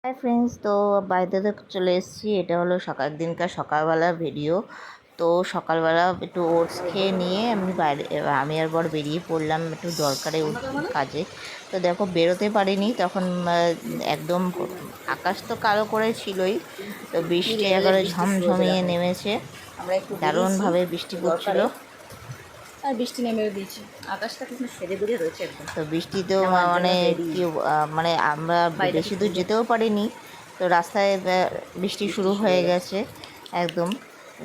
Hi friends, তো বাড়িতে তো চলে এসেছি। এটা হলো দিনকার সকালবেলার ভিডিও। তো সকালবেলা একটু ওটস খেয়ে নিয়ে আমি আর বর বেরিয়ে পড়লাম একটু দরকারে কাজে। তো দেখো, বেরোতে পারিনি তখন। একদম আকাশ তো কালো করে ছিলই, তো বৃষ্টি একেবারে ঝমঝমিয়ে নেমেছে। আমরা একটু বেরিয়েছি দারুণভাবে বৃষ্টি পড়ছিল। দরকারে, আর বৃষ্টি নেমেও দিয়েছে। আকাশটা কিন্তু সেরে বেড়ে রয়েছে একদম। তো বৃষ্টিতেও নামার জন্য মানে রেডি। কি মানে আমরা বাইরে বেশি খুব দূর সুন্দর। যেতেও পারিনি। তো রাস্তায় বৃষ্টি শুরু হয়ে গেছে একদম।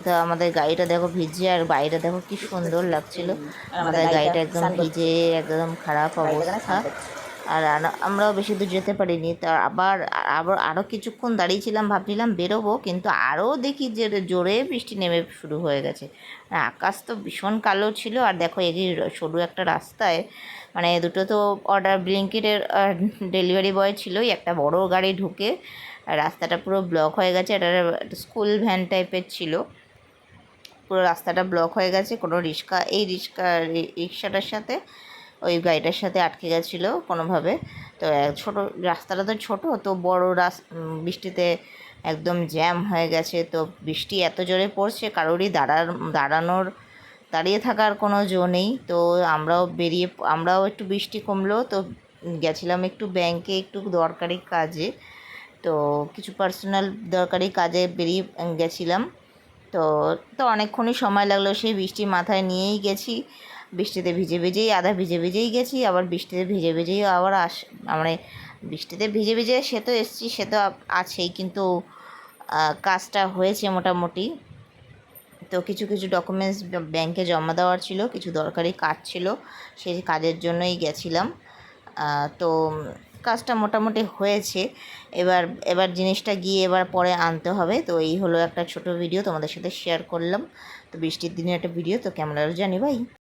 তো আমাদের গাড়িটা দেখো ভিজে, আর বাইরে দেখো কি সুন্দর লাগছিল। আর আমাদের আমাদের গাড়িটা গাড়িটা একদম স্নান করছে। ভিজে, একদম খারাপ গাড়িটা কেন অবস্থা। স্নান করছে। আর আমরাও বেশি দূর যেতে পারিনি। তা আবার আবার আরও কিছুক্ষণ দাঁড়িয়েছিলাম, ভাবছিলাম বেরোবো, কিন্তু আরও দেখি যে জোরে বৃষ্টি নেমে শুরু হয়ে গেছে। আকাশ তো ভীষণ কালো ছিল। আর দেখো এই সরু একটা রাস্তায়, মানে দুটো তো অর্ডার ব্লিঙ্কিটের ডেলিভারি বয় ছিলই, একটা বড় গাড়ি ঢুকে রাস্তাটা পুরো ব্লক হয়ে গেছে। এটা একটা স্কুল ভ্যান টাইপের ছিল। পুরো রাস্তাটা ব্লক হয়ে গেছে। কোনো রিক্সাটার সাথে ওই গাড়িটার সাথে আটকে গেছিলো কোনোভাবে। তো ছোটো রাস্তাটা তো ছোটো, তো বড় বৃষ্টিতে একদম জ্যাম হয়ে গেছে। তো বৃষ্টি এত জোরে পড়ছে, কারোরই দাঁড়িয়ে থাকার কোনো জো নেই। তো আমরাও একটু বৃষ্টি কমলো তো গেছিলাম একটু ব্যাংকে, একটু দরকারি কাজে। তো কিছু পার্সোনাল দরকারি কাজে বেরিয়ে গেছিলাম। তো তো অনেকক্ষণই সময় লাগলো, সেই বৃষ্টি মাথায় নিয়েই গেছি। বৃষ্টিতে ভিজে ভিজেই ভিজে ভিজেই গেছি, আবার বৃষ্টিতে ভিজে ভিজেই আবার মানে বৃষ্টিতে ভিজে ভিজে সে তো এসছি, সে তো আছেই, কিন্তু কাজটা হয়েছে মোটামুটি। তো কিছু কিছু ডকুমেন্টস ব্যাংকে জমা দেওয়ার ছিল, কিছু দরকারি কাজ ছিল, সেই কাজের জন্যই গেছিলাম। তো কাজটা মোটামুটি হয়েছে। এবার এবার জিনিসটা গিয়ে এবার পরে আনতে হবে। তো এই হলো একটা ছোট ভিডিও তোমাদের সাথে শেয়ার করলাম। তো বৃষ্টির দিনের একটা ভিডিও, তো কেমন লাগলো জানি ভাই।